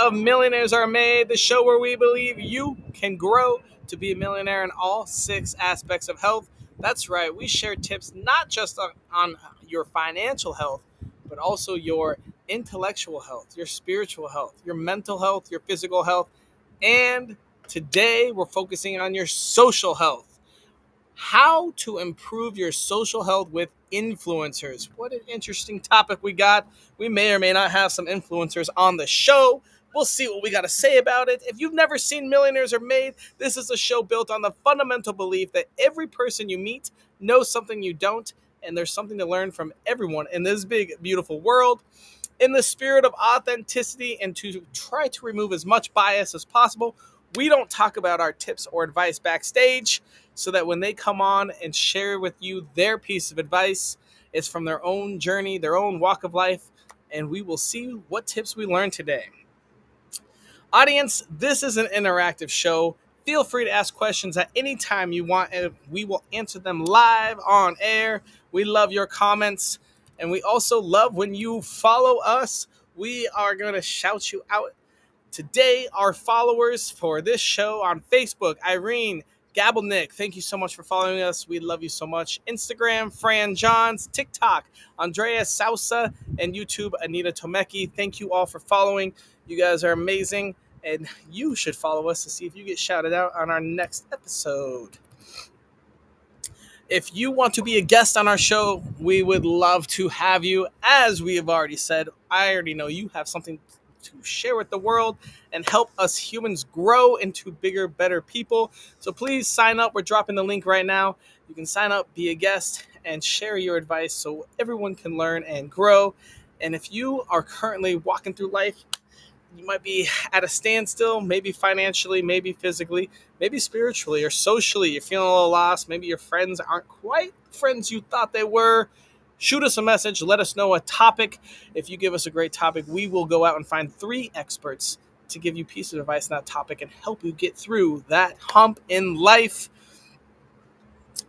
of Millionaires Are Made, the show where we believe you can grow to be a millionaire in all 6 aspects of health. That's right, we share tips not just on your financial health, but also your intellectual health, your spiritual health, your mental health, your physical health, and today we're focusing on your social health. How to improve your social health with influencers. What an interesting topic we got. We may or may not have some influencers on the show. We'll see what we got to say about it. If you've never seen Millionaires Are Made, this is a show built on the fundamental belief that every person you meet knows something you don't, and there's something to learn from everyone in this big, beautiful world. In the spirit of authenticity and to try to remove as much bias as possible, we don't talk about our tips or advice backstage, so that when they come on and share with you their piece of advice, it's from their own journey, their own walk of life, and we will see what tips we learned today. Audience, this is an interactive show. Feel free to ask questions at any time you want, and we will answer them live on air. We love your comments, and we also love when you follow us. We are going to shout you out. Today, our followers for this show on Facebook, Irene Gabbelnick, thank you so much for following us. We love you so much. Instagram, Fran Johns. TikTok, Andrea Sousa. And YouTube, Anita Tomecki. Thank you all for following. You guys are amazing. And you should follow us to see if you get shouted out on our next episode. If you want to be a guest on our show, we would love to have you. As we have already said, I already know you have something to share with the world and help us humans grow into bigger, better people. So please sign up. We're dropping the link right now. You can sign up, be a guest, and share your advice so everyone can learn and grow. And if you are currently walking through life, you might be at a standstill, maybe financially, maybe physically, maybe spiritually or socially. You're feeling a little lost. Maybe your friends aren't quite the friends you thought they were. Shoot us a message. Let us know a topic. If you give us a great topic, we will go out and find 3 experts to give you pieces of advice on that topic and help you get through that hump in life.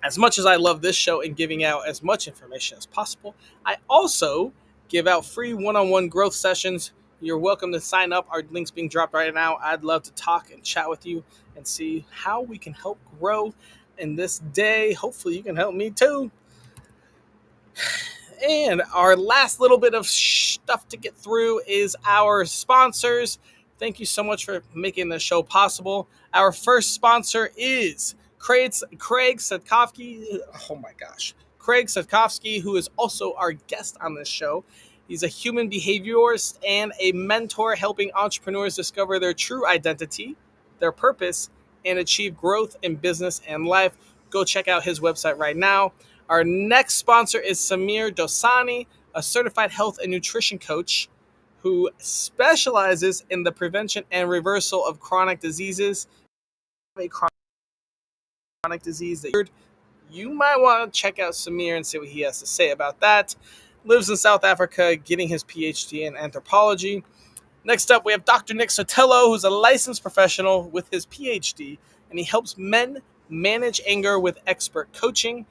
As much as I love this show and giving out as much information as possible, I also give out free one-on-one growth sessions. You're welcome to sign up. Our link's being dropped right now. I'd love to talk and chat with you and see how we can help grow in this day. Hopefully you can help me too. And our last little bit of stuff to get through is our sponsors. Thank you so much for making the show possible. Our first sponsor is Craig Sadkovsky. Oh my gosh. Craig Sadkovsky, who is also our guest on this show. He's a human behaviorist and a mentor helping entrepreneurs discover their true identity, their purpose, and achieve growth in business and life. Go check out his website right now. Our next sponsor is Samir Dosani, a certified health and nutrition coach who specializes in the prevention and reversal of chronic diseases. A chronic disease that you might want to check out Samir and see what he has to say about that. Lives in South Africa, getting his PhD in anthropology. Next up, we have Dr. Nick Sotello, who's a licensed professional with his PhD, and he helps men manage anger with expert coaching.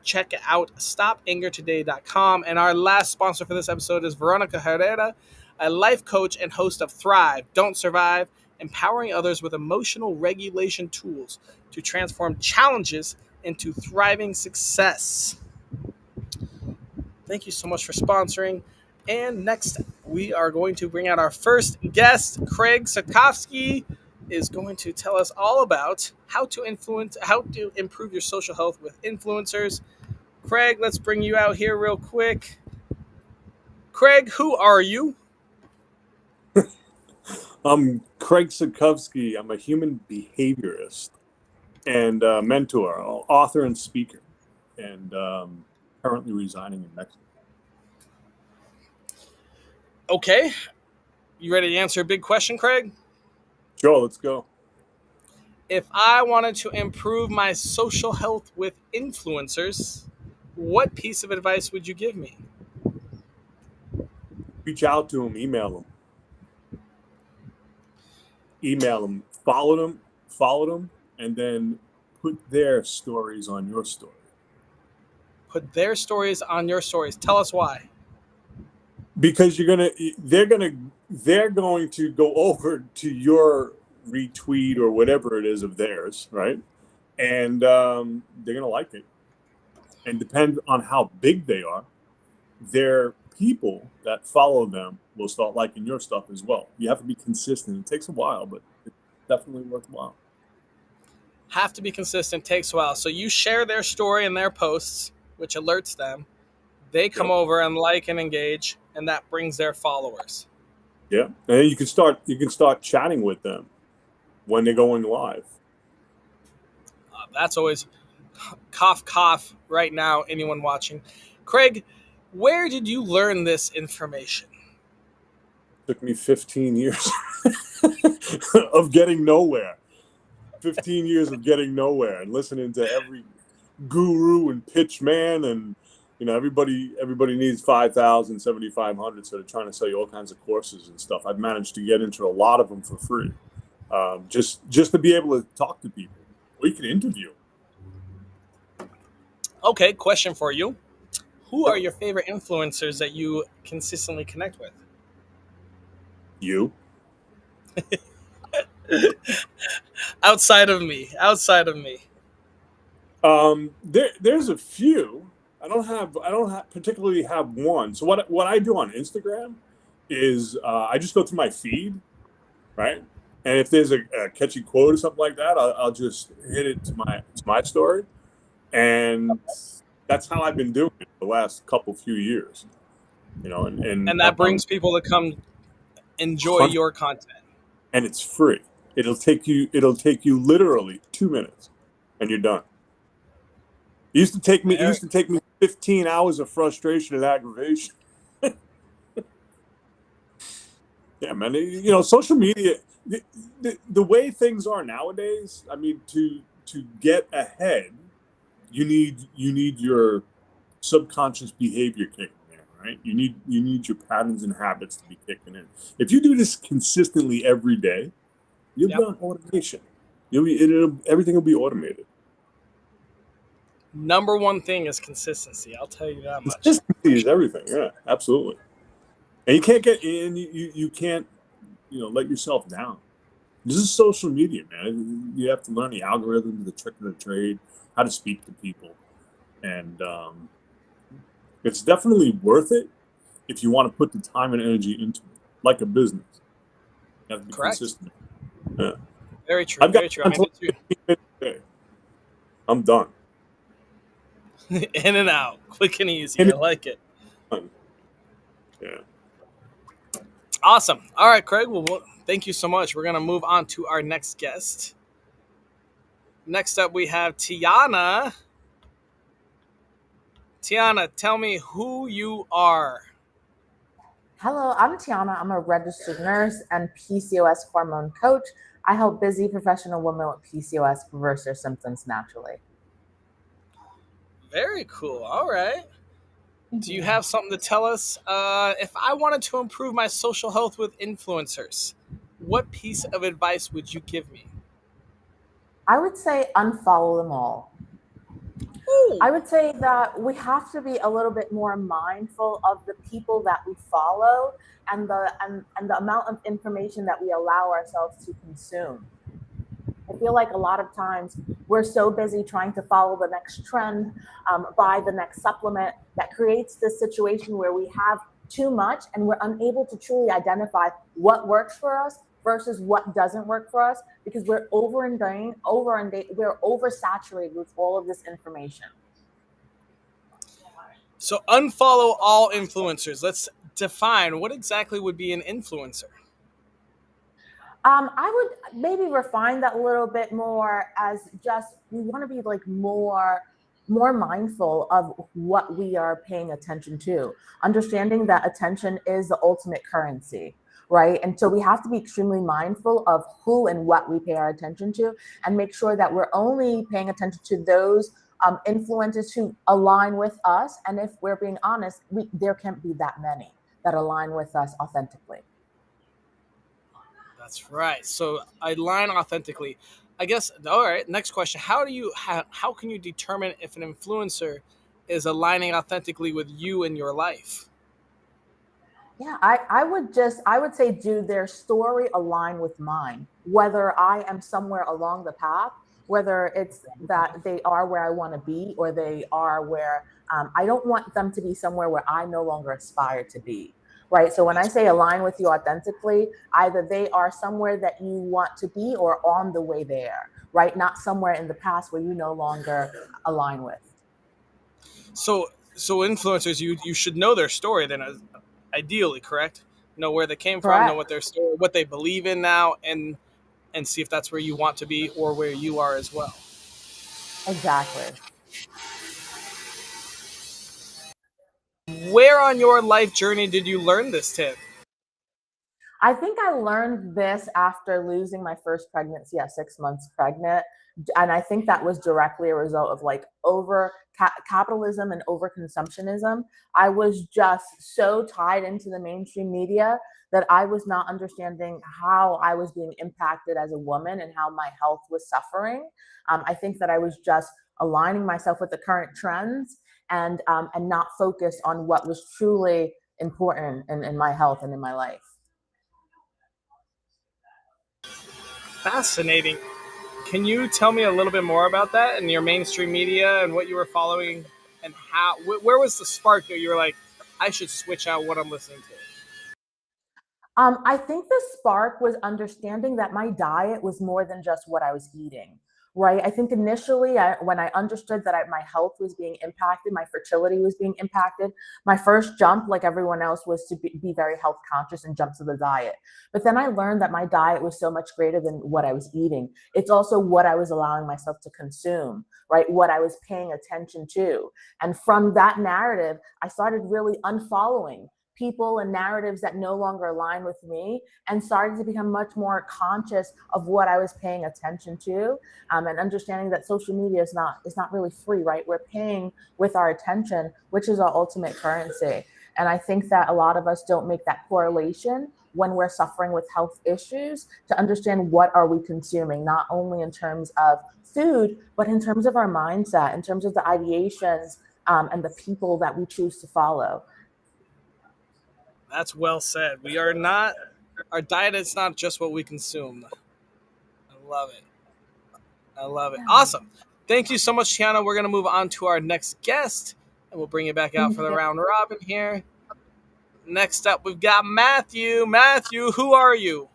Check out stopangertoday.com. And our last sponsor for this episode is Veronica Herrera, a life coach and host of Thrive, Don't Survive, empowering others with emotional regulation tools to transform challenges into thriving success. Thank you so much for sponsoring. And next, we are going to bring out our first guest. Craig Sadkovsky is going to tell us all about how to improve your social health with influencers. Craig, let's bring you out here real quick. Craig, who are you? I'm Craig Sadkovsky. I'm a human behaviorist and mentor, author and speaker, and currently residing in Mexico. Okay. You ready to answer a big question, Craig? Sure, let's go. If I wanted to improve my social health with influencers, what piece of advice would you give me? Reach out to them, email them, follow them, and then put their stories on your story. Put their stories on your stories. Tell us why. because they're going to go over to your retweet or whatever it is of theirs, right? And they're gonna like it. And depend on how big they are, their people that follow them will start liking your stuff as well. You have to be consistent. It takes a while, but it's definitely worthwhile. Have to be consistent, takes a while. So you share their story and their posts, which alerts them. They come Yep. over and like and engage, and that brings their followers. Yeah. And you can start chatting with them when they're going live. That's always cough, cough right now, anyone watching. Craig, where did you learn this information? It took me 15 years of getting nowhere. 15 years of getting nowhere and listening to every guru and pitch man, and everybody needs 5,000, 7,500, so they're trying to sell you all kinds of courses and stuff. I've managed to get into a lot of them for free, just to be able to talk to people, or you can interview. Okay, question for you. Who are your favorite influencers that you consistently connect with? You. Outside of me. Outside of me. There's a few. I don't particularly have one. So what I do on Instagram is I just go through my feed, right? And if there's a catchy quote or something like that, I'll just hit it to my story, and that's how I've been doing it the last couple few years. And And that brings people to come enjoy your content. and it's free. It'll take you literally 2 minutes, and you're done. It used to take me 15 hours of frustration and aggravation. Yeah, man. Social media, the way things are nowadays. I mean, to get ahead, you need your subconscious behavior kicking in, right? You need your patterns and habits to be kicking in. If you do this consistently every day, you'll be Yep. on automation. Everything will be automated. Number one thing is consistency. I'll tell you that much. Consistency is everything. Yeah, absolutely. And you can't get in. You can't let yourself down. This is social media, man. You have to learn the algorithms, the trick of the trade, how to speak to people, and it's definitely worth it if you want to put the time and energy into it, like a business. You have to be Correct. consistent. Yeah. Very true. I've got Very true. I mean, until 15 minutes a day. I'm done. in and out, quick and easy. And I like it. done. Yeah. Awesome. All right, Craig. Well, thank you so much. We're going to move on to our next guest. Next up, we have Tiana. Tiana, tell me who you are. Hello, I'm Tiana. I'm a registered nurse and PCOS hormone coach. I help busy professional women with PCOS reverse their symptoms naturally. Very cool. All right. Do you have something to tell us? If I wanted to improve my social health with influencers, what piece of advice would you give me? I would say unfollow them all. Ooh, I would say that we have to be a little bit more mindful of the people that we follow and the amount of information that we allow ourselves to consume. I feel like a lot of times we're so busy trying to follow the next trend, buy the next supplement, that creates this situation where we have too much and we're unable to truly identify what works for us versus what doesn't work for us because we're we're oversaturated with all of this information. so unfollow all influencers. Let's define what exactly would be an influencer. I would maybe refine that a little bit more as just we want to be like more mindful of what we are paying attention to, understanding that attention is the ultimate currency, right? And so we have to be extremely mindful of who and what we pay our attention to and make sure that we're only paying attention to those influencers who align with us. And if we're being honest, there can't be that many that align with us authentically. That's right. So I line authentically. I guess. All right. Next question: how can you determine if an influencer is aligning authentically with you in your life? Yeah, I would say, do their story align with mine? Whether I am somewhere along the path, whether it's that they are where I want to be, or they are where I don't want them to be somewhere where I no longer aspire to be. Right. So when I That's say align with you authentically, either they are somewhere that you want to be or on the way there, right? Not somewhere in the past where you no longer align with. so influencers, you should know their story then, ideally, correct? Know where they came from, know Correct. what their story, what they believe in now, and see if that's where you want to be or where you are as well. Exactly. Where on your life journey did you learn this tip? I think I learned this after losing my first pregnancy at 6 months pregnant. And I think that was directly a result of like capitalism and over consumptionism. I was just so tied into the mainstream media that I was not understanding how I was being impacted as a woman and how my health was suffering. I think that I was just aligning myself with the current trends and not focused on what was truly important in my health and in my life. Fascinating. Can you tell me a little bit more about that and your mainstream media and what you were following and how? Where was the spark that you were like, I should switch out what I'm listening to? I think the spark was understanding that my diet was more than just what I was eating, right? I think initially, when I understood that my health was being impacted, my fertility was being impacted, my first jump, like everyone else, was to be very health conscious and jump to the diet. But then I learned that my diet was so much greater than what I was eating. It's also what I was allowing myself to consume, right? What I was paying attention to. And from that narrative, I started really unfollowing people and narratives that no longer align with me, and started to become much more conscious of what I was paying attention to, and understanding that social media is not really free, right? We're paying with our attention, which is our ultimate currency. And I think that a lot of us don't make that correlation when we're suffering with health issues, to understand what are we consuming, not only in terms of food, but in terms of our mindset, in terms of the ideations, and the people that we choose to follow. That's well said. We are not, our diet is not just what we consume. I love it. I love it. Yeah. Awesome. Thank you so much, Tiana. We're going to move on to our next guest, and we'll bring you back out for Thank the you. round robin here. Next up, we've got Matthew. Matthew, who are you?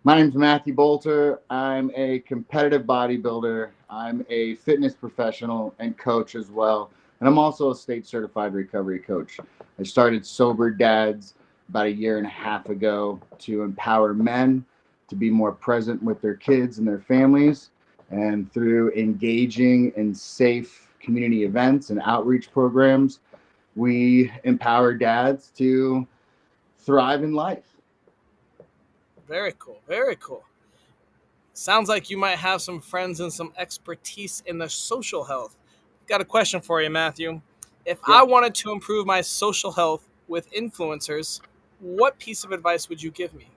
My name's Matthew Bolter. I'm a competitive bodybuilder. I'm a fitness professional and coach as well. And I'm also a state certified recovery coach. I started Sober Dads about a year and a half ago to empower men to be more present with their kids and their families. And through engaging in safe community events and outreach programs, we empower dads to thrive in life. Very cool. Very cool. Sounds like you might have some friends and some expertise in the social health. Got a question for you, Matthew. If Yeah. I wanted to improve my social health with influencers, what piece of advice would you give me?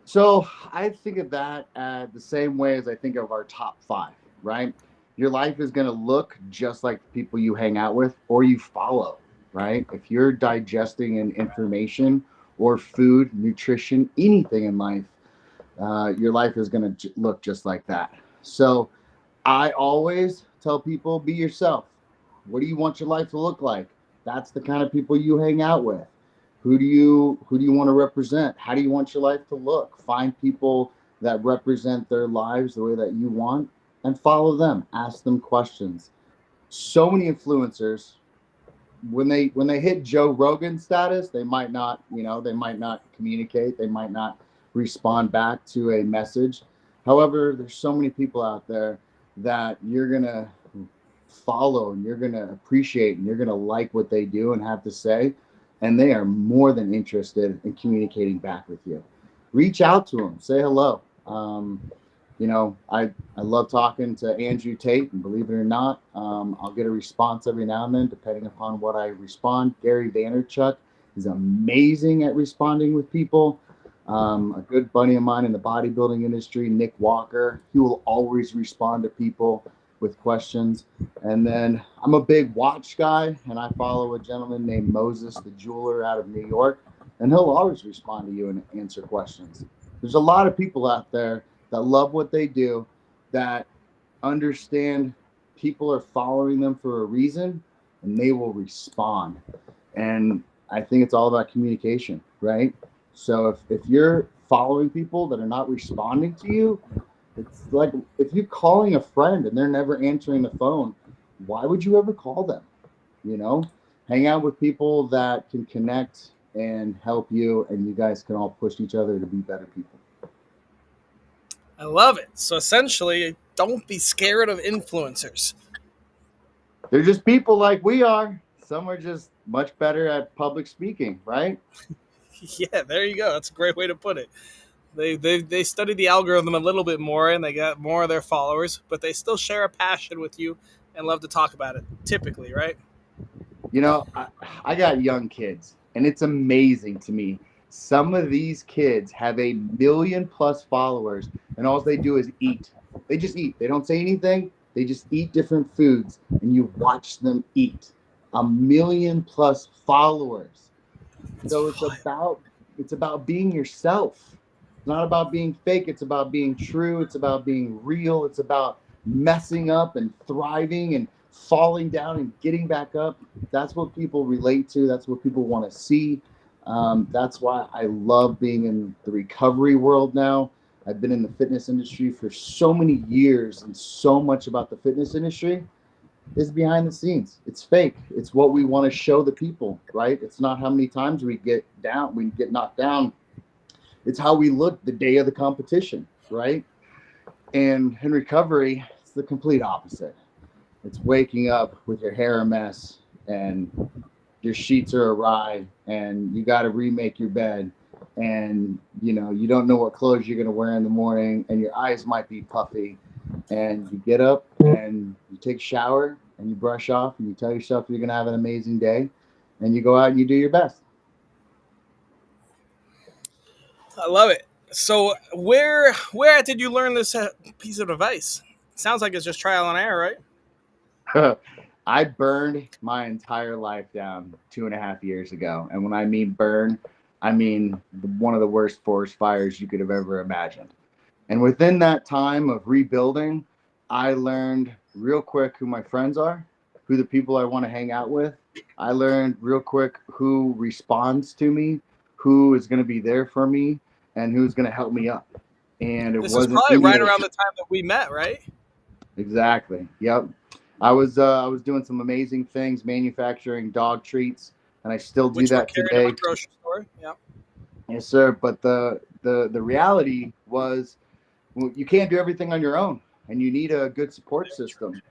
So I think of that the same way as I think of our top five, right? Your life is going to look just like the people you hang out with or you follow, right? If you're digesting in information or food, nutrition, anything in life, your life is going to look just like that. So I always tell people, be yourself. What do you want your life to look like? That's the kind of people you hang out with. Who do you want to represent? How do you want your life to look? Find people that represent their lives the way that you want and follow them. Ask them questions. So many influencers, when they hit Joe Rogan status, they might not communicate, they might not respond back to a message. However, there's so many people out there that you're gonna follow and you're gonna appreciate and you're gonna like what they do and have to say, and they are more than interested in communicating back with you. Reach out to them, say hello. I love talking to Andrew Tate, and believe it or not, I'll get a response every now and then, depending upon what I respond. Gary Vaynerchuk is amazing at responding with people. A good buddy of mine in the bodybuilding industry, Nick Walker, he will always respond to people. with questions. And then I'm a big watch guy, and I follow a gentleman named Moses, the jeweler out of New York, and he'll always respond to you and answer questions. There's a lot of people out there that love what they do, that understand people are following them for a reason, and they will respond. And I think it's all about communication, right? So if you're following people that are not responding to you, it's like if you're calling a friend and they're never answering the phone, why would you ever call them? You know, hang out with people that can connect and help you, and you guys can all push each other to be better people. I love it. So essentially, don't be scared of influencers. They're just people like we are. Some are just much better at public speaking, right? Yeah, there you go. That's a great way to put it. They study the algorithm a little bit more and they got more of their followers, but they still share a passion with you and love to talk about it. Typically, right? You know, I got young kids, and it's amazing to me. Some of these kids have 1 million+ followers, and all they do is eat. They just eat. They don't say anything. They just eat different foods, and you watch them eat. 1 million+ followers. So it's about being yourself. It's not about being fake. It's about being true. It's about being real. It's about messing up and thriving and falling down and getting back up. That's what people relate to. That's what people want to see. That's why I love being in the recovery world now. I've been in the fitness industry for so many years, and so much about the fitness industry is behind the scenes. It's fake. It's what we want to show the people, right? It's not how many times we get knocked down. It's how we look the day of the competition, right? And in recovery, it's the complete opposite. It's waking up with your hair a mess and your sheets are awry and you got to remake your bed, and you don't know what clothes you're going to wear in the morning, and your eyes might be puffy, and you get up and you take a shower and you brush off and you tell yourself you're going to have an amazing day, and you go out and you do your best. I love it. So where did you learn this piece of advice? Sounds like it's just trial and error, right? I burned my entire life down 2.5 years ago. And when I mean burn, I mean one of the worst forest fires you could have ever imagined. And within that time of rebuilding, I learned real quick who my friends are, who the people I want to hang out with. I learned real quick who responds to me, who is going to be there for me, and who's going to help me up. And it This is wasn't probably any right of around the time that we met, right? Exactly. Yep. I was doing some amazing things, manufacturing dog treats, and I still do Which we're that carrying in today. my grocery store. Yeah. Yes, sir. But the reality was, well, you can't do everything on your own, and you need a good support system.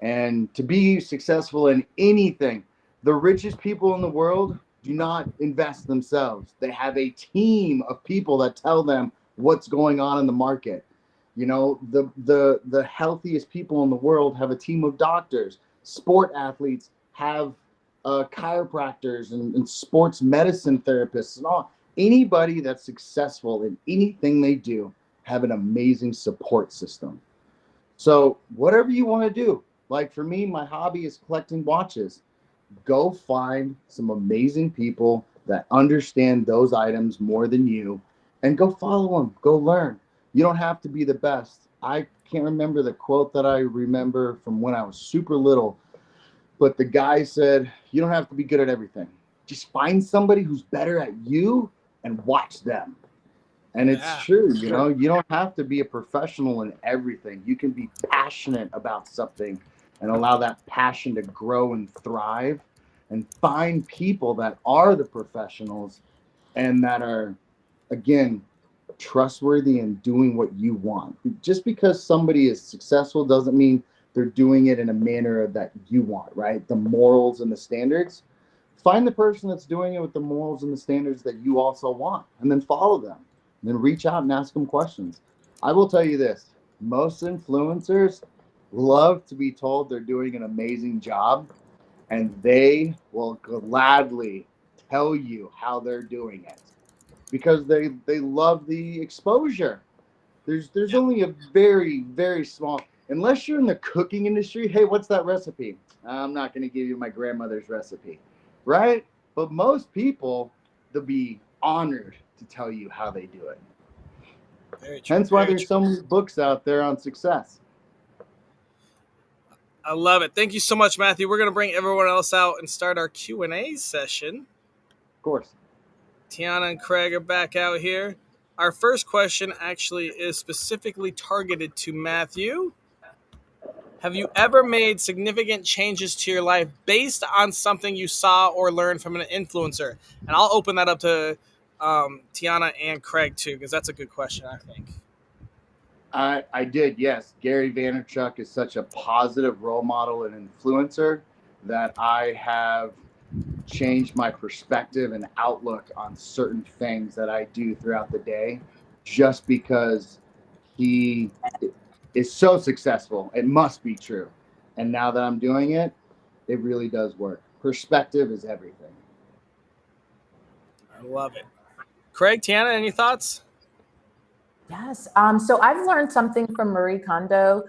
And to be successful in anything, the richest people in the world do not invest themselves. They have a team of people that tell them what's going on in the market. The healthiest people in the world have a team of doctors. Sport athletes have chiropractors and sports medicine therapists and all. Anybody that's successful in anything they do have an amazing support system. So whatever you want to do, like for me, my hobby is collecting watches. Go find some amazing people that understand those items more than you, and go follow them. Go learn. You don't have to be the best. I can't remember the quote that I remember from when I was super little, but the guy said, you don't have to be good at everything. Just find somebody who's better at you and watch them. And it's Yeah. true, you don't have to be a professional in everything. You can be passionate about something and allow that passion to grow and thrive, and find people that are the professionals and that are, again, trustworthy in doing what you want. Just because somebody is successful doesn't mean they're doing it in a manner that you want, right? The morals and the standards. Find the person that's doing it with the morals and the standards that you also want, and then follow them. And then reach out and ask them questions. I will tell you this, most influencers love to be told they're doing an amazing job, and they will gladly tell you how they're doing it because they love the exposure. There's Yeah. only a very, very small. Unless you're in the cooking industry, hey, what's that recipe? I'm not going to give you my grandmother's recipe, right? But most people, they'll be honored to tell you how they do it. Very true. Hence why Very there's true. so many books out there on success. I love it. Thank you so much, Matthew. We're going to bring everyone else out and start our Q&A session. Of course. Tiana and Craig are back out here. Our first question actually is specifically targeted to Matthew. Have you ever made significant changes to your life based on something you saw or learned from an influencer? And I'll open that up to Tiana and Craig too, because that's a good question, I think. I did, yes. Gary Vaynerchuk is such a positive role model and influencer that I have changed my perspective and outlook on certain things that I do throughout the day just because he is so successful. It must be true. And now that I'm doing it, it really does work. Perspective is everything. I love it. Craig, Tiana, any thoughts? Yes. So I've learned something from Marie Kondo.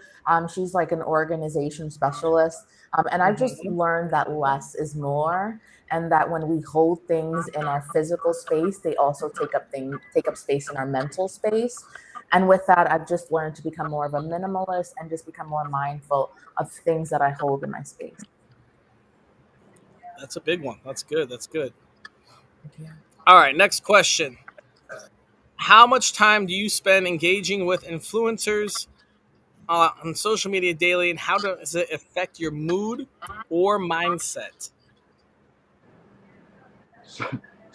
She's like an organization specialist. And I've just learned that less is more, and that when we hold things in our physical space, they also take up space in our mental space. And with that, I've just learned to become more of a minimalist and just become more mindful of things that I hold in my space. That's a big one. That's good. That's good. Yeah. All right, next question. How much time do you spend engaging with influencers on social media daily, and how does it affect your mood or mindset? So,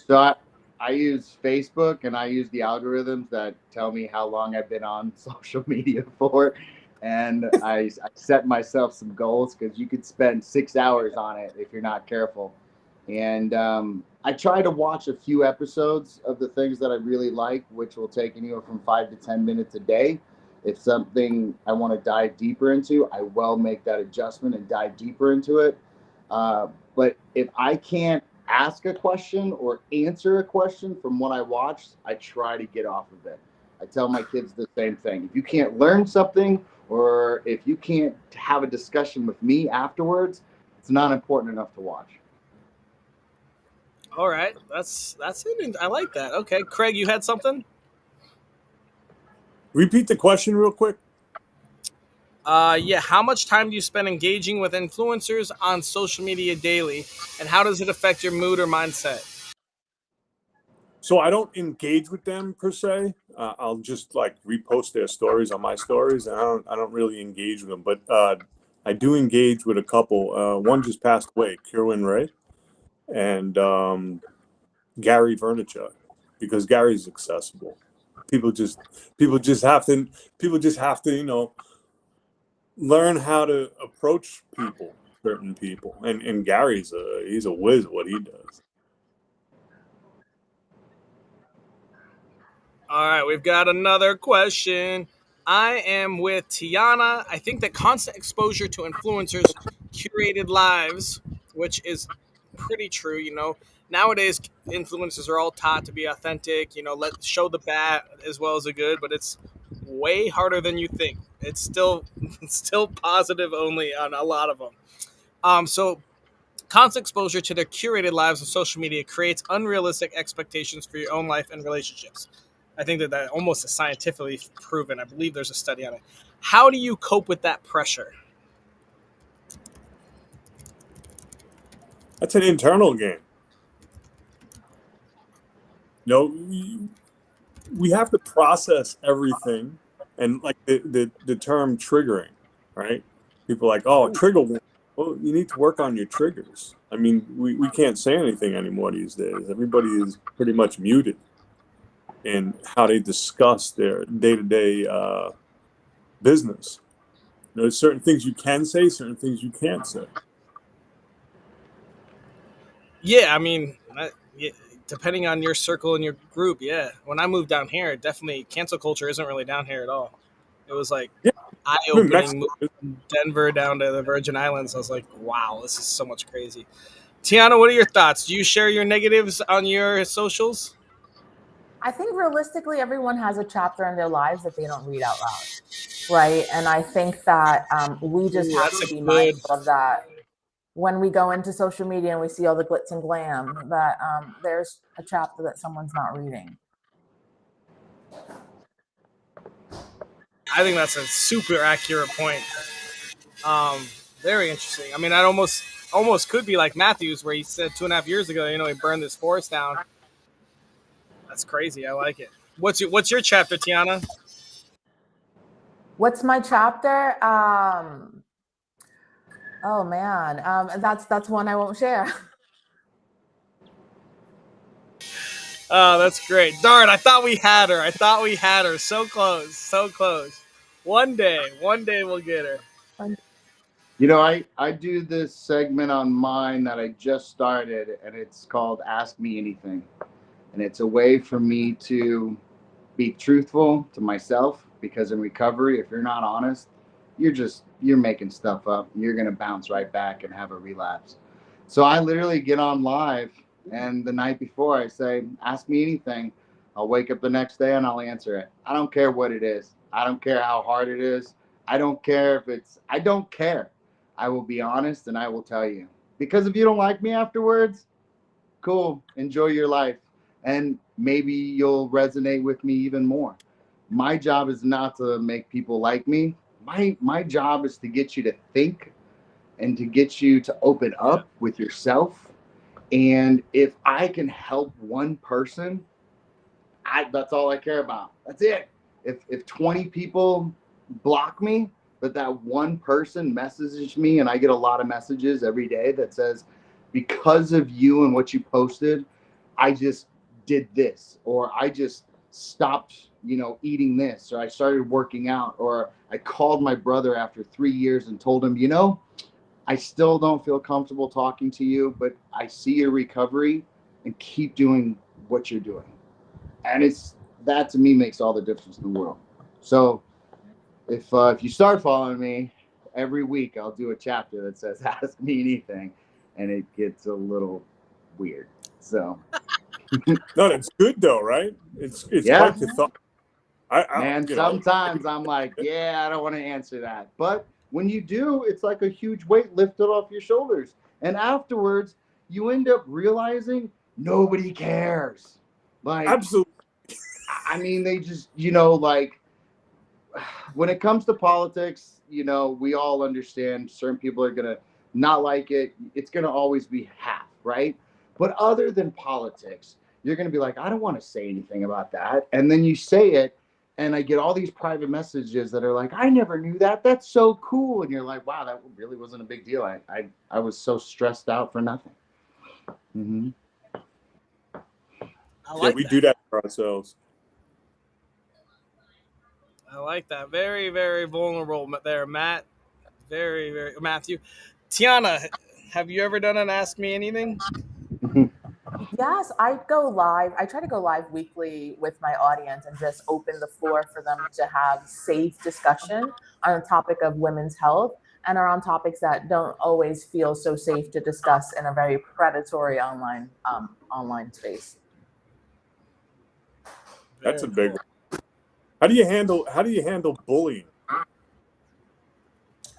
so I use Facebook, and I use the algorithms that tell me how long I've been on social media for. And I set myself some goals because you could spend 6 hours on it if you're not careful. And I try to watch a few episodes of the things that I really like, which will take anywhere from 5 to 10 minutes a day. If something I want to dive deeper into, I will make that adjustment and dive deeper into it. But if I can't ask a question or answer a question from what I watched, I try to get off of it. I tell my kids the same thing. If you can't learn something, or if you can't have a discussion with me afterwards, it's not important enough to watch. All right, that's it. I like that. Okay, Craig, you had something? Repeat the question real quick. Yeah. How much time do you spend engaging with influencers on social media daily, and how does it affect your mood or mindset? So I don't engage with them per se. I'll just like repost their stories on my stories, and I don't really engage with them. But I do engage with a couple. One just passed away, Kierwin Ray, and Gary Vaynerchuk, because Gary's accessible. People just people just have to people just have to learn how to approach people, certain people, and Gary's he's a whiz at what he does. All right, we've got another question. I am with Tiana. I think that constant exposure to influencers' curated lives, which is pretty true, nowadays influencers are all taught to be authentic, let show the bad as well as the good, but it's way harder than you think. It's still it's still positive only on a lot of them. So constant exposure to their curated lives on social media creates unrealistic expectations for your own life and relationships. I think that almost is scientifically proven. I believe there's a study on it. How do you cope with that pressure? That's an internal game. No, we have to process everything, and like the term triggering, right? People are like, oh, trigger. Well, you need to work on your triggers. I mean, we can't say anything anymore these days. Everybody is pretty much muted in how they discuss their day-to-day business. There's certain things you can say, certain things you can't say. Yeah, I mean, depending on your circle and your group, yeah. When I moved down here, definitely cancel culture isn't really down here at all. It was like Yeah, eye I mean, opening Mexico. moving from Denver down to the Virgin Islands. I was like, wow, this is so much crazy. Tiana, what are your thoughts? Do you share your negatives on your socials? I think realistically, everyone has a chapter in their lives that they don't read out loud. right? And I think that we just Ooh, have that's to a be good. mindful of that when we go into social media and we see all the glitz and glam, that there's a chapter that someone's not reading. I think that's a super accurate point. Um, Very interesting. I mean, that almost could be like Matthews, where he said 2.5 years ago, he burned this forest down. That's crazy. I like it. What's your chapter, Tiana? What's my chapter? Oh man, that's one I won't share. Oh, that's great. Darn, I thought we had her. I thought we had her. So close. So close. One day we'll get her. I do this segment on mine that I just started, and it's called Ask Me Anything. And it's a way for me to be truthful to myself, because in recovery, if you're not honest, you're making stuff up. You're going to bounce right back and have a relapse. So I literally get on live, and the night before I say, ask me anything. I'll wake up the next day and I'll answer it. I don't care what it is. I don't care how hard it is. I don't care. I will be honest and I will tell you. Because if you don't like me afterwards, cool, enjoy your life. And maybe you'll resonate with me even more. My job is not to make people like me. My job is to get you to think and to get you to open up with yourself. And if I can help one person, that's all I care about. That's it. If 20 people block me, but that one person messages me, and I get a lot of messages every day that says, because of you and what you posted, I just did this, or I just stopped, eating this, or I started working out, or I called my brother after 3 years and told him, I still don't feel comfortable talking to you, but I see your recovery and keep doing what you're doing. And it's that to me makes all the difference in the world. So if you start following me every week, I'll do a chapter that says "Ask me anything," and it gets a little weird. So No, that's good though, right? It's yeah, quite the thought. I man. Sometimes I'm like, yeah, I don't want to answer that, but when you do, it's like a huge weight lifted off your shoulders, and afterwards you end up realizing nobody cares. Like, absolutely. I mean, they just, like, when it comes to politics, we all understand certain people are going to not like it. It's going to always be half, right? But other than politics, you're going to be like, I don't want to say anything about that. And then you say it, and I get all these private messages that are like, I never knew that. That's so cool. And you're like, wow, that really wasn't a big deal. I was so stressed out for nothing. Mm-hmm. I Yeah, like we that. do that for ourselves. I like that. Very, very vulnerable there, Matt. Very, very Matthew. Tiana, have you ever done an Ask Me Anything? Yes, I go live. I try to go live weekly with my audience and just open the floor for them to have safe discussion on the topic of women's health and around topics that don't always feel so safe to discuss in a very predatory online space. That's a Very big cool. one. How do you handle bullying?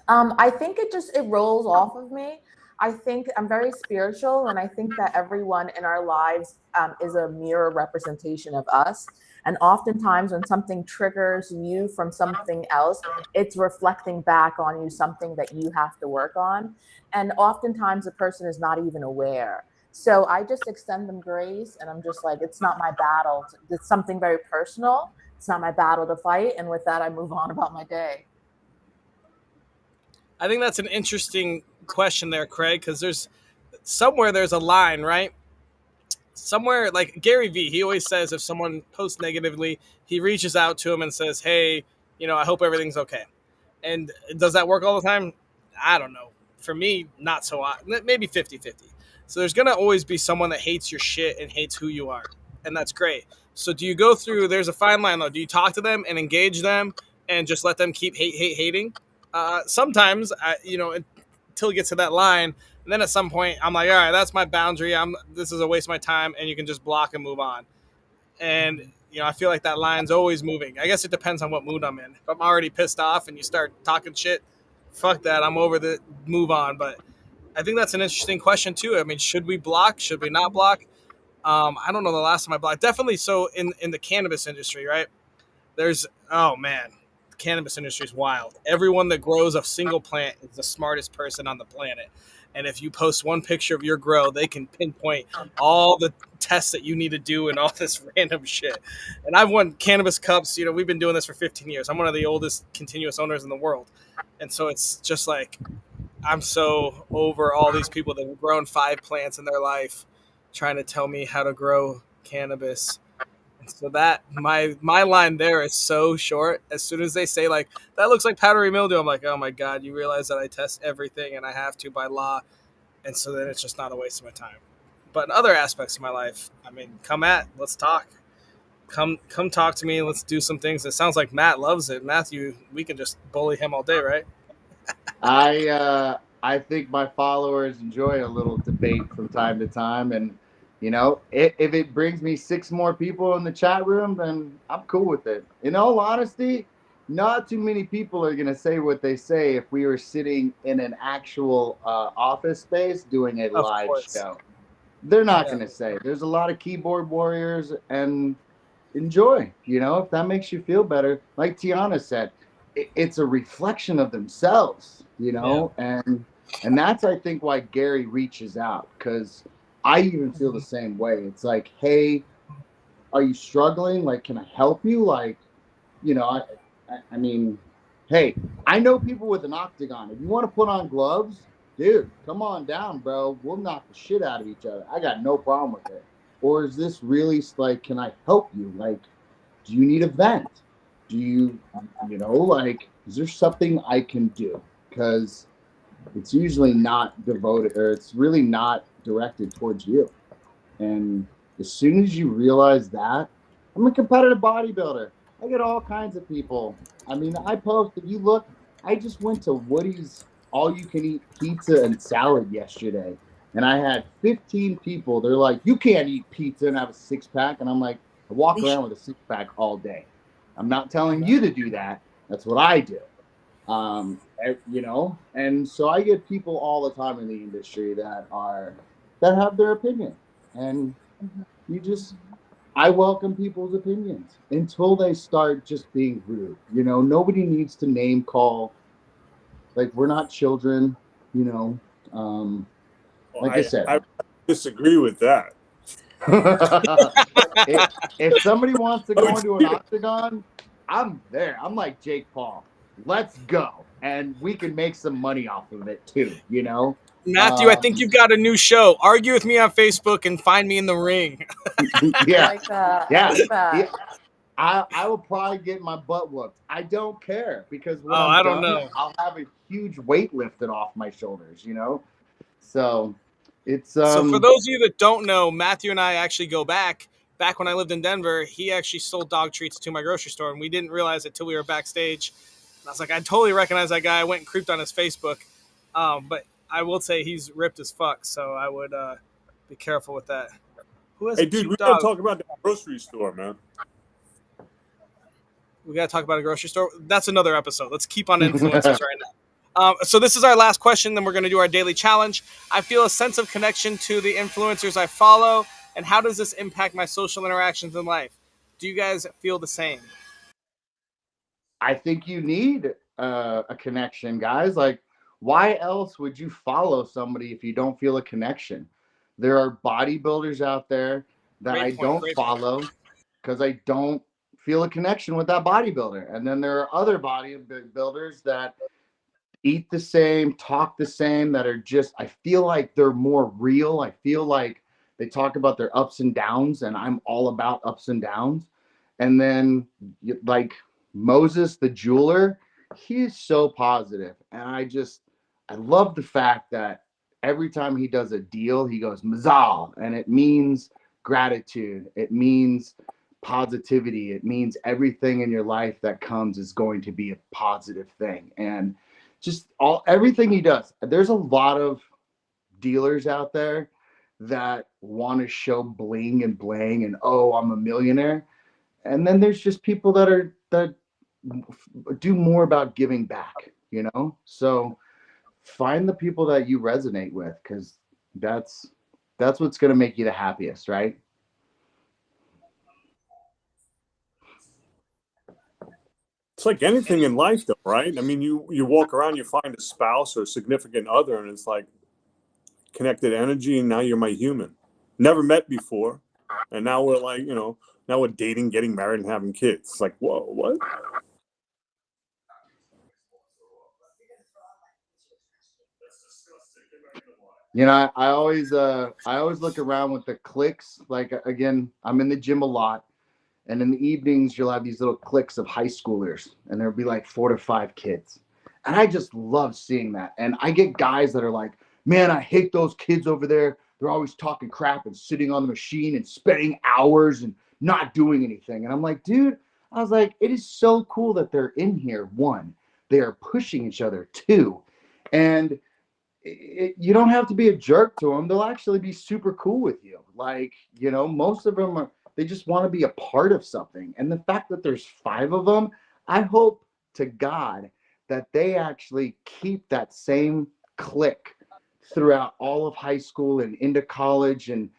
I think it rolls off of me. I think I'm very spiritual, and I think that everyone in our lives is a mirror representation of us. And oftentimes, when something triggers you from something else, it's reflecting back on you something that you have to work on. And oftentimes, the person is not even aware. So I just extend them grace, and I'm just like, it's not my battle. It's something very personal. It's not my battle to fight. And with that, I move on about my day. I think that's an interesting question there, Craig, because there's a line, right? Somewhere like Gary Vee, he always says if someone posts negatively, he reaches out to him and says, "Hey, I hope everything's okay." And does that work all the time? I don't know. For me, not so. Maybe 50-50. So there's going to always be someone that hates your shit and hates who you are. And that's great. So do you go through, there's a fine line though. Do you talk to them and engage them and just let them keep hating? Sometimes, until it gets to that line. And then at some point, I'm like, all right, that's my boundary. This is a waste of my time. And you can just block and move on. And I feel like that line's always moving. I guess it depends on what mood I'm in. If I'm already pissed off and you start talking shit, fuck that. I'm over the move on. But I think that's an interesting question too. I mean, should we block? Should we not block? I don't know the last time I blocked. Definitely so in the cannabis industry, right? There's oh man, the cannabis industry is wild. Everyone that grows a single plant is the smartest person on the planet. And if you post one picture of your grow, they can pinpoint all the tests that you need to do and all this random shit. And I've won cannabis cups. We've been doing this for 15 years. I'm one of the oldest continuous owners in the world. And so it's just like I'm so over all these people that have grown 5 plants in their life trying to tell me how to grow cannabis. And so that my line there is so short. As soon as they say like that looks like powdery mildew, I'm like, oh my god, you realize that I test everything and I have to by law, and so then it's just not a waste of my time. But in other aspects of my life, I mean, let's talk. Come talk to me. Let's do some things. It sounds like Matt loves it. Matthew, we can just bully him all day, right? I think my followers enjoy a little debate from time to time, and if it brings me 6 more people in the chat room, then I'm cool with it. In all honesty, not too many people are gonna say what they say if we were sitting in an actual office space doing a Of live course. show. They're not Yeah. gonna say. There's a lot of keyboard warriors, and enjoy. If that makes you feel better, like Tiana said, it's a reflection of themselves. And that's, I think, why Gary reaches out, because I even feel the same way. It's like, hey, are you struggling? Like, can I help you? Like, I mean, hey, I know people with an octagon. If you want to put on gloves, dude, come on down, bro. We'll knock the shit out of each other. I got no problem with it. Or is this really like, can I help you? Like, do you need a vent? Do you, like, is there something I can do? Because it's usually not devoted, or it's really not directed towards you. And as soon as you realize that, I'm a competitive bodybuilder. I get all kinds of people. I mean, I post, if you look, I just went to Woody's all-you-can-eat pizza and salad yesterday, and I had 15 people. They're like, you can't eat pizza and have a 6-pack. And I'm like, I walk around with a 6-pack all day. I'm not telling you to do that. That's what I do. And so I get people all the time in the industry that have their opinion, and I welcome people's opinions until they start just being rude. Nobody needs to name call. Like, we're not children, like I said. I disagree with that. if somebody wants to go into an octagon, I'm there. I'm like Jake Paul. Let's go. And we can make some money off of it too, Matthew, I think you've got a new show. Argue with me on Facebook and find me in the ring. Yeah. I like that. Yeah. I like that. Yeah. I will probably get my butt whooped. I don't care, because when I don't know. I'll have a huge weight lifted off my shoulders, So it's So for those of you that don't know, Matthew and I actually go back when I lived in Denver. He actually sold dog treats to my grocery store, and we didn't realize it till we were backstage. And I was like, I totally recognize that guy. I went and creeped on his Facebook. But I will say he's ripped as fuck, so I would be careful with that. Who has Hey, a dude, cute we dog? gotta talk about the grocery store, man. We got to talk about a grocery store. That's another episode. Let's keep on influencers right now. So this is our last question. Then we're going to do our daily challenge. I feel a sense of connection to the influencers I follow. And how does this impact my social interactions in life? Do you guys feel the same? I think you need a connection, guys. Like, why else would you follow somebody if you don't feel a connection? There are bodybuilders out there that I don't follow because I don't feel a connection with that bodybuilder. And then there are other bodybuilders that eat the same, talk the same, that are just, I feel like they're more real. I feel like they talk about their ups and downs, and I'm all about ups and downs. And then, like, Moses the jeweler, he's so positive. And I love the fact that every time he does a deal, he goes, Mazal. And it means gratitude. It means positivity. It means everything in your life that comes is going to be a positive thing. And just everything he does. There's a lot of dealers out there that want to show bling and bling and, oh, I'm a millionaire. And then there's just people that do more about giving back, you know? So find the people that you resonate with, because that's what's going to make you the happiest, right? It's like anything in life, though, right? I mean, you walk around, you find a spouse or a significant other, and it's like connected energy, and now you're my human. Never met before, and now we're like, now we're dating, getting married, and having kids. It's like, whoa, what? You know, I always look around with the cliques. Like, again, I'm in the gym a lot, and in the evenings you'll have these little cliques of high schoolers, and there'll be like 4 to 5 kids, and I just love seeing that. And I get guys that are like, man, I hate those kids over there. They're always talking crap and sitting on the machine and spending hours and not doing anything. And I'm like, dude, I was like, it is so cool that they're in here. One, they are pushing each other. Two, and you don't have to be a jerk to them. They'll actually be super cool with you. Like, most of them they just want to be a part of something. And the fact that there's 5 of them, I hope to God that they actually keep that same click throughout all of high school and into college and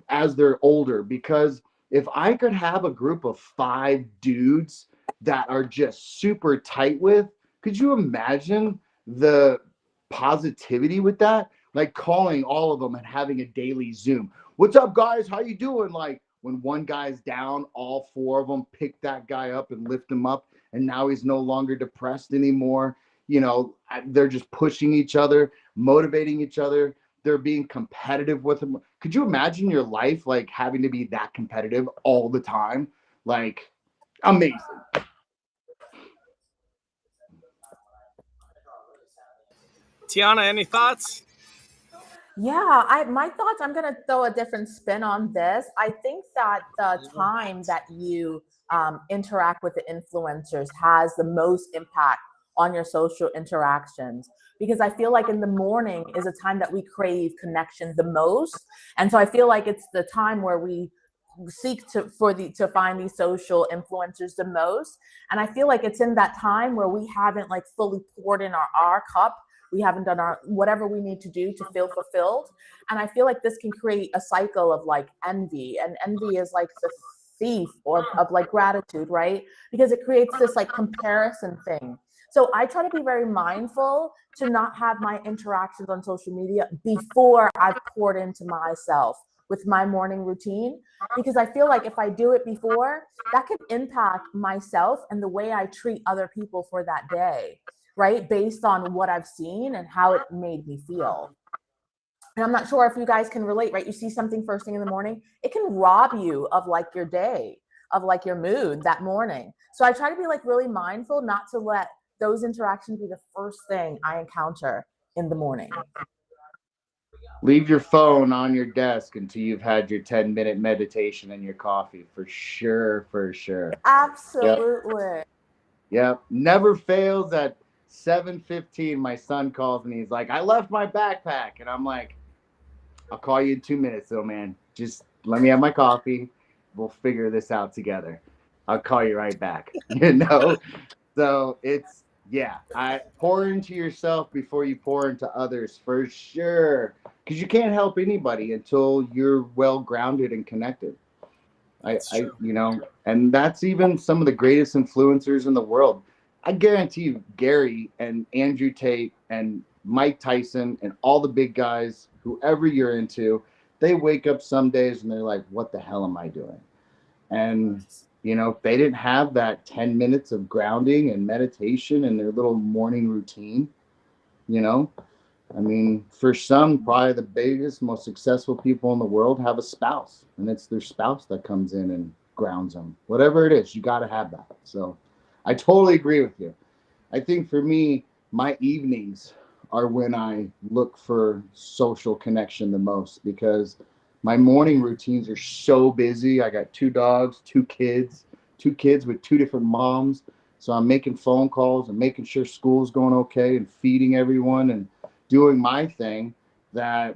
as they're older. Because if I could have a group of 5 dudes that are just super tight with, could you imagine the positivity with that? Like calling all of them and having a daily Zoom. What's up, guys? How you doing? Like, when one guy's down, all 4 of them pick that guy up and lift him up, and now he's no longer depressed anymore. They're just pushing each other, motivating each other. They're being competitive with them. Could you imagine your life like having to be that competitive all the time? Like, amazing. Tiana, any thoughts? Yeah, my thoughts, I'm going to throw a different spin on this. I think that the time that you interact with the influencers has the most impact on your social interactions, because I feel like in the morning is a time that we crave connection the most. And so I feel like it's the time where we seek to find these social influencers the most. And I feel like it's in that time where we haven't like fully poured in our cup. We haven't done our whatever we need to do to feel fulfilled. And I feel like this can create a cycle of like envy. And envy is like the thief of like gratitude, right? Because it creates this like comparison thing. So I try to be very mindful to not have my interactions on social media before I've poured into myself with my morning routine, because I feel like if I do it before, that can impact myself and the way I treat other people for that day, right? Based on what I've seen and how it made me feel. And I'm not sure if you guys can relate, right? You see something first thing in the morning, it can rob you of like your day, of like your mood that morning. So I try to be like really mindful not to let those interactions be the first thing I encounter in the morning. Leave your phone on your desk until you've had your 10-minute meditation and your coffee, for sure, for sure. Yep. Absolutely. Yep. Never fails at 7:15. My son calls me. He's like, I left my backpack. And I'm like, I'll call you in 2 minutes, though, man. Just let me have my coffee. We'll figure this out together. I'll call you right back. So yeah, I pour into yourself before you pour into others, for sure. Because you can't help anybody until you're well grounded and connected. That's true. And that's even some of the greatest influencers in the world. I guarantee you, Gary and Andrew Tate and Mike Tyson and all the big guys, whoever you're into, they wake up some days and they're like, what the hell am I doing? And, if they didn't have that 10 minutes of grounding and meditation in their little morning routine, you know, I mean, for some, probably the biggest, most successful people in the world have a spouse, and it's their spouse that comes in and grounds them. Whatever it is, you got to have that. So I totally agree with you. I think for me, my evenings are when I look for social connection the most, because my morning routines are so busy. I got 2 dogs, 2 kids with 2 different moms. So I'm making phone calls and making sure school's going okay and feeding everyone and doing my thing, that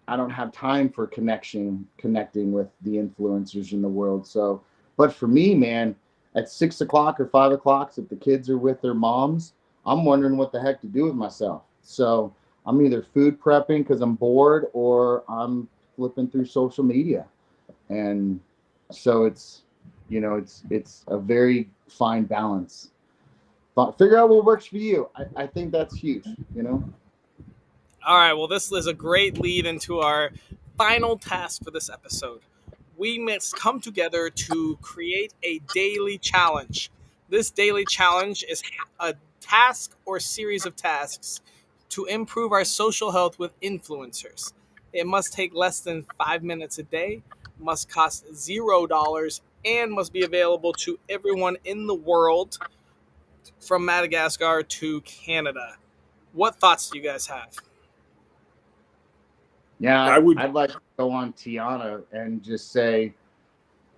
I don't have time for connecting with the influencers in the world. So But for me, man, at 6 o'clock or 5 o'clock, if the kids are with their moms, I'm wondering what the heck to do with myself. So I'm either food prepping because I'm bored, or I'm flipping through social media. And so it's a very fine balance. But figure out what works for you. I think that's huge. All right, well, this is a great lead into our final task for this episode. We must come together to create a daily challenge. This daily challenge is a task or series of tasks to improve our social health with influencers. It must take less than 5 minutes a day, must cost $0, and must be available to everyone in the world from Madagascar to Canada. What thoughts do you guys have? Yeah, I would I'd like to go on Tiana and just say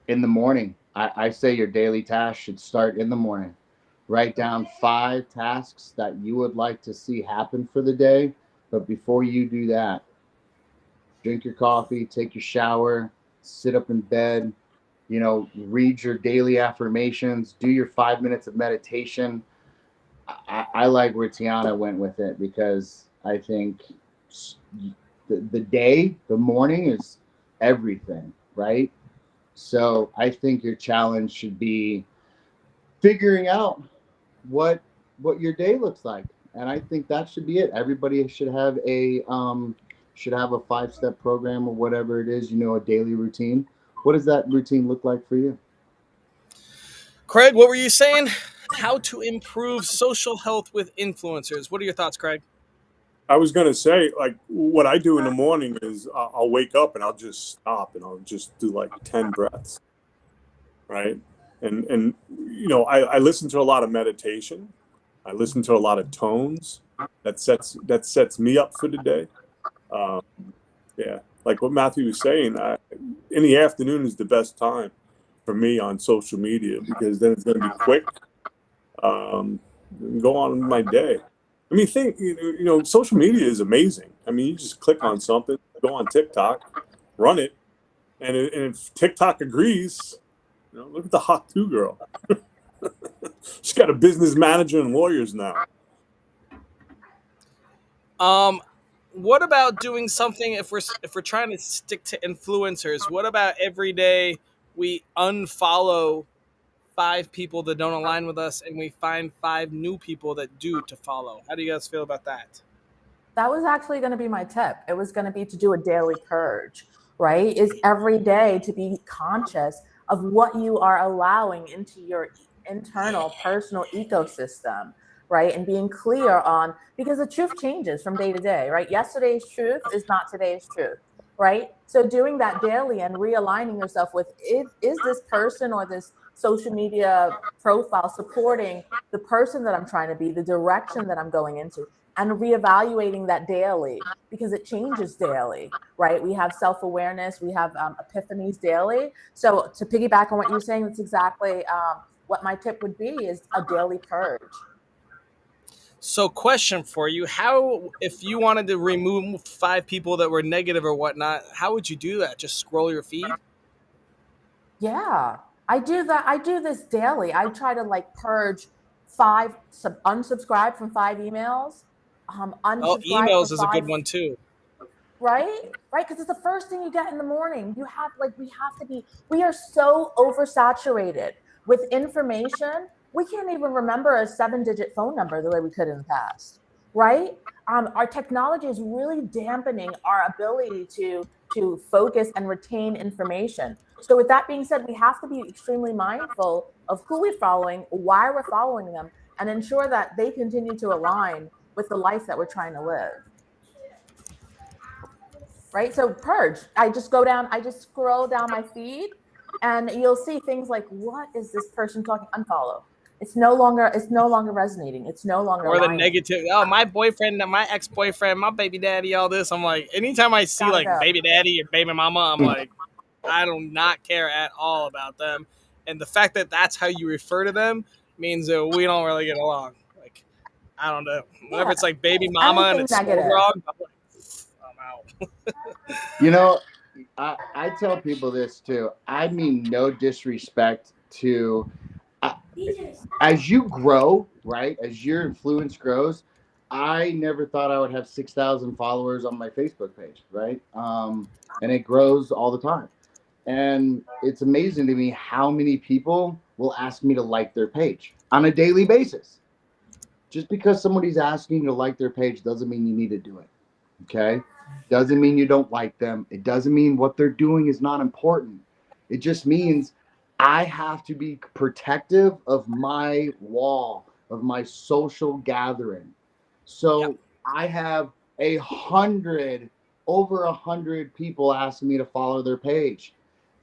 in the morning. I say your daily task should start in the morning. Write down 5 tasks that you would like to see happen for the day. But before you do that, drink your coffee, take your shower, sit up in bed, read your daily affirmations, do your 5 minutes of meditation. I like where Tiana went with it, because I think the morning is everything, right? So I think your challenge should be figuring out what your day looks like, and I think that should be it. Everybody should have a 5-step program or whatever it is, a daily routine. What does that routine look like for you? Craig, what were you saying? How to improve social health with influencers. What are your thoughts, Craig? I was gonna say, like, what I do in the morning is I'll wake up and I'll just stop and I'll just do like 10 breaths, right? And I listen to a lot of meditation. I listen to a lot of tones that sets me up for the day. Um, yeah, like what Matthew was saying, in the afternoon is the best time for me on social media, because then it's going to be quick. And go on with my day. I mean, social media is amazing. I mean, you just click on something, go on TikTok, run it, and if TikTok agrees, look at the Hot 2 girl. She's got a business manager and lawyers now. What about doing something if we're trying to stick to influencers? What about every day we unfollow 5 people that don't align with us and we find 5 new people that do to follow? How do you guys feel about that? That was actually going to be my tip. It was going to be to do a daily purge, right? Is every day to be conscious of what you are allowing into your internal personal ecosystem, right? And being clear on, because the truth changes from day to day, right? Yesterday's truth is not today's truth, right? So doing that daily and realigning yourself with, is this person or this social media profile supporting the person that I'm trying to be, the direction that I'm going into, and reevaluating that daily, because it changes daily, right? We have self-awareness, we have epiphanies daily. So to piggyback on what you're saying, that's exactly what my tip would be, is a daily purge. So, question for you: how, if you wanted to remove 5 people that were negative or whatnot, how would you do that? Just scroll your feed? Yeah, I do that. I do this daily. I try to purge 5, unsubscribe from 5 emails, Oh, unsubscribe emails from is a good five. one too. Right, because it's the first thing you get in the morning. We are so oversaturated with information, we can't even remember a 7-digit phone number the way we could in the past, right? Our technology is really dampening our ability to focus and retain information. So with that being said, we have to be extremely mindful of who we're following, why we're following them, and ensure that they continue to align with the life that we're trying to live. Right? So purge. I just scroll down my feed, and you'll see things like, what is this person talking? Unfollow. It's no longer resonating. It's no longer Or the aligning. negative. Oh, my boyfriend, my ex boyfriend, my baby daddy, all this. I'm like, anytime I see Gotta like go. baby daddy or baby mama, I'm like, I do not care at all about them. And the fact that that's how you refer to them means that we don't really get along. Like, I don't know. Whenever Yeah. it's like baby mama and Anything it's small negative. dog, I'm like, I'm out. You know, I tell people this too. I mean, no disrespect to, uh, as you grow, right? As your influence grows, I never thought I would have 6,000 followers on my Facebook page, right? And it grows all the time. And it's amazing to me how many people will ask me to like their page on a daily basis. Just because somebody's asking you to like their page doesn't mean you need to do it. Okay? Doesn't mean you don't like them. It doesn't mean what they're doing is not important. It just means I have to be protective of my wall, of my social gathering. Yep. So I have 100, over 100 people asking me to follow their page.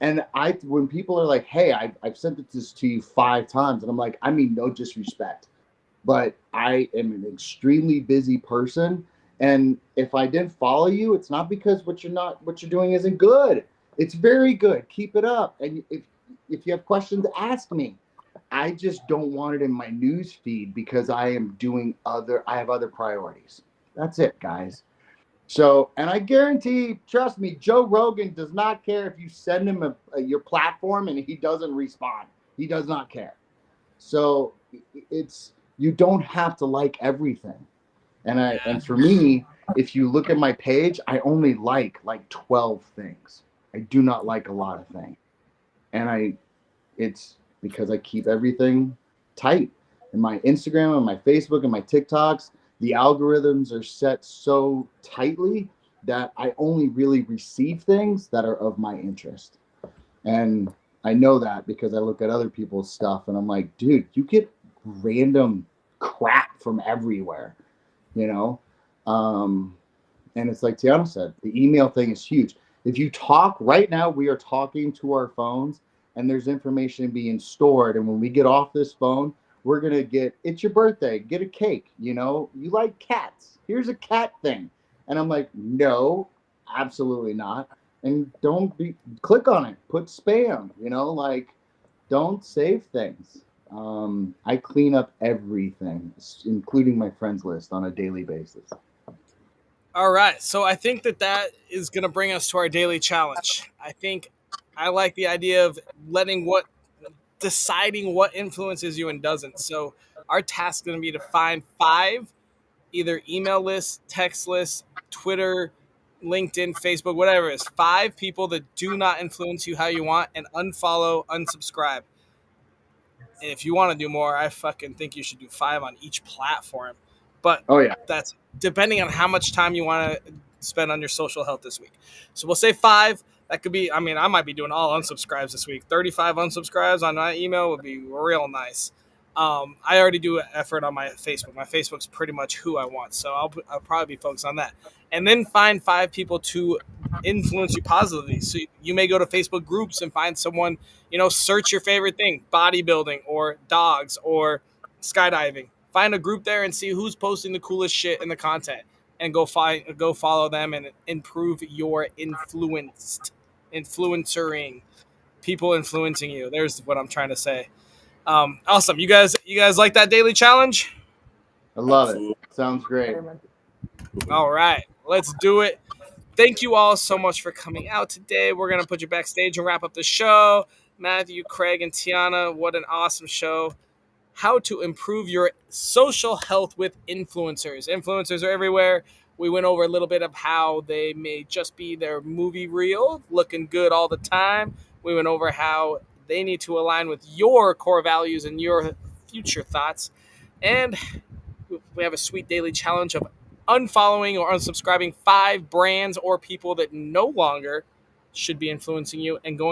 And when people are like, hey, I've sent this to you 5 times, and I'm like, I mean, no disrespect, but I am an extremely busy person. And if I didn't follow you, it's not because what you're doing isn't good. It's very good. Keep it up. And if you have questions, ask me. I just don't want it in my news feed because I have other priorities. That's it, guys. So, and I guarantee, trust me, Joe Rogan does not care if you send him your platform and he doesn't respond. He does not care. So it's you don't have to like everything. And for me, if you look at my page, I only like 12 things. I do not like a lot of things. And it's because I keep everything tight. And my Instagram and my Facebook and my TikToks, the algorithms are set so tightly that I only really receive things that are of my interest. And I know that because I look at other people's stuff and I'm like, dude, you get random crap from everywhere, you know? Um, and it's like Tiana said, the email thing is huge. If you talk right now, we are talking to our phones and there's information being stored. And when we get off this phone, we're going to it's your birthday, get a cake. You like cats. Here's a cat thing. And I'm like, no, absolutely not. And click on it, put spam, like don't save things. I clean up everything, including my friends list on a daily basis. All right. So I think that is going to bring us to our daily challenge. I like the idea of deciding what influences you and doesn't. So our task is going to be to find five either email lists, text lists, Twitter, LinkedIn, Facebook, whatever it is, five people that do not influence you how you want, and unfollow, unsubscribe. And if you want to do more, I fucking think you should do five on each platform. But Oh yeah. that's depending on how much time you want to spend on your social health this week. So we'll say five. That could be, I mean, I might be doing all unsubscribes this week. 35 unsubscribes on my email would be real nice. I already do an effort on my Facebook. My Facebook's pretty much who I want. So I'll probably be focused on that. And then find five people to influence you positively. So you may go to Facebook groups and find someone, search your favorite thing, bodybuilding or dogs or skydiving. Find a group there and see who's posting the coolest shit in the content and go follow them and improve your influencering, people influencing you. There's what I'm trying to say. Awesome. You guys like that daily challenge? I love it. Absolutely. Sounds great. All right, let's do it. Thank you all so much for coming out today. We're going to put you backstage and wrap up the show. Matthew, Craig, and Tiana, what an awesome show. How to improve your social health with influencers. Influencers are everywhere. We went over a little bit of how they may just be their movie reel, looking good all the time. We went over how they need to align with your core values and your future thoughts. And we have a sweet daily challenge of unfollowing or unsubscribing five brands or people that no longer should be influencing you and going